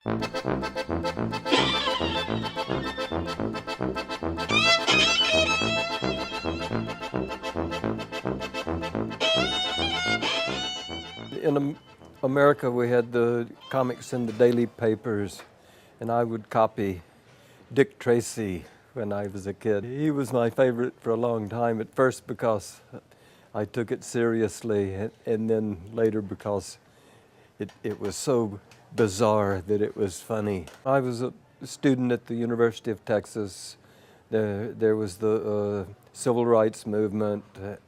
In America, we had the comics in the daily papers, and I would copy Dick Tracy when I was a kid. He was my favorite for a long time, at first because I took it seriously, and then later because it was so bizarre that it was funny. I was a student at the University of Texas. There was the civil rights movement,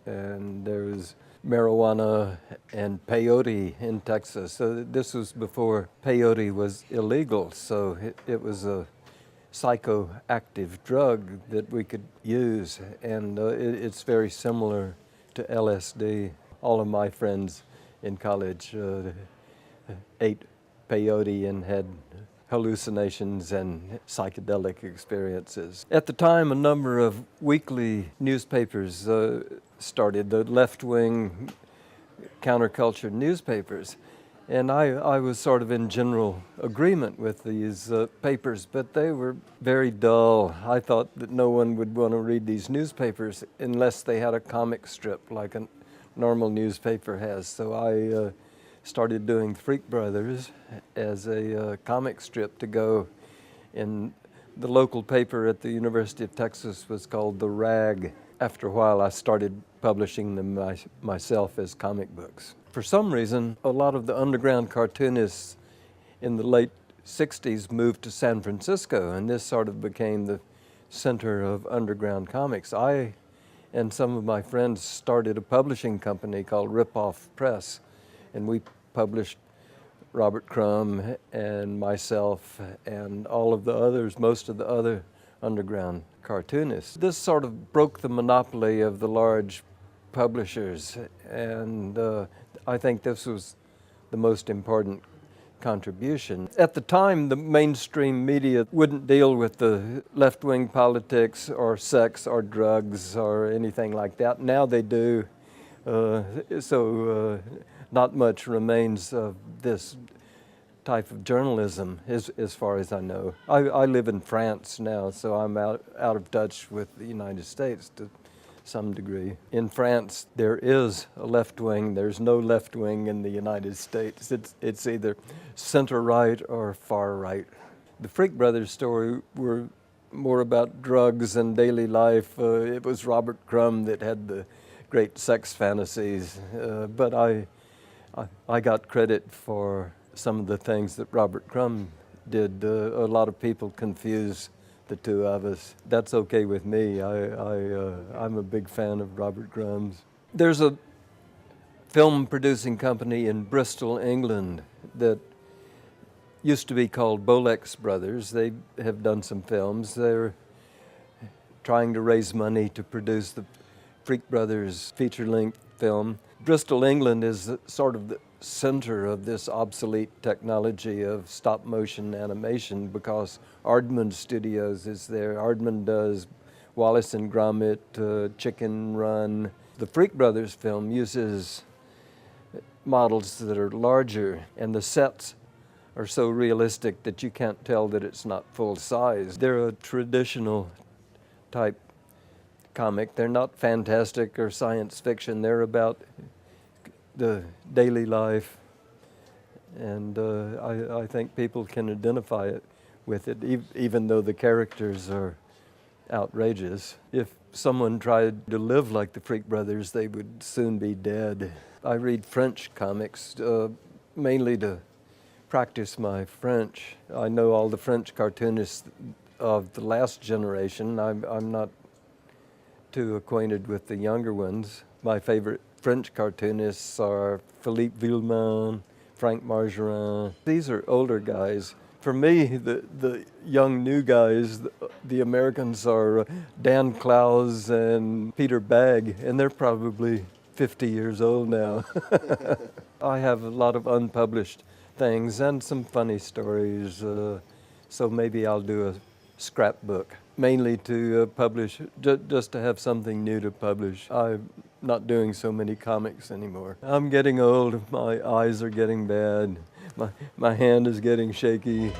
and there was marijuana and peyote in Texas. So this was before peyote was illegal, so it was a psychoactive drug that we could use, and it's very similar to LSD. All of my friends in college ate peyote and had hallucinations and psychedelic experiences. At the time, a number of weekly newspapers started, the left-wing counterculture newspapers. And I was sort of in general agreement with these papers, but they were very dull. I thought that no one would want to read these newspapers unless they had a comic strip like a normal newspaper has. So I started doing Freak Brothers as a comic strip to go in. The local paper at the University of Texas was called The Rag. After a while, I started publishing them myself as comic books. For some reason, a lot of the underground cartoonists in the late 60s moved to San Francisco, and this sort of became the center of underground comics. I and some of my friends started a publishing company called Ripoff Press, and we published Robert Crumb and myself and all of the others, most of the other underground cartoonists. This sort of broke the monopoly of the large publishers, and I think this was the most important contribution. At the time, the mainstream media wouldn't deal with the left-wing politics or sex or drugs or anything like that. Now they do, so not much remains of this type of journalism, as far as I know. I live in France now, so I'm out of touch with the United States to some degree. In France, there is a left wing. There's no left wing in the United States. It's either center-right or far-right. The Freak Brothers story were more about drugs and daily life. It was Robert Crumb that had the great sex fantasies, but I got credit for some of the things that Robert Crumb did. A lot of people confuse the two of us. That's okay with me. I'm a big fan of Robert Crumb's. There's a film producing company in Bristol, England that used to be called Bolex Brothers. They have done some films. They're trying to raise money to produce the Freak Brothers feature-length film. Bristol, England is sort of the center of this obsolete technology of stop-motion animation because Aardman Studios is there. Aardman does Wallace and Gromit, Chicken Run. The Freak Brothers film uses models that are larger, and the sets are so realistic that you can't tell that it's not full size. They're a traditional type comic. They're not fantastic or science fiction. They're about the daily life, and I think people can identify it with it, even though the characters are outrageous. If someone tried to live like the Freak Brothers, they would soon be dead. I read French comics mainly to practice my French. I know all the French cartoonists of the last generation. I'm not too acquainted with the younger ones. My favorite French cartoonists are Philippe Villemain, Frank Margerin. These are older guys. For me, the young new guys, the Americans are Dan Clowes and Peter Bagge, and they're probably 50 years old now. I have a lot of unpublished things and some funny stories, so maybe I'll do a scrapbook, mainly to publish, just to have something new to publish. I'm not doing so many comics anymore. I'm getting old, my eyes are getting bad, My hand is getting shaky.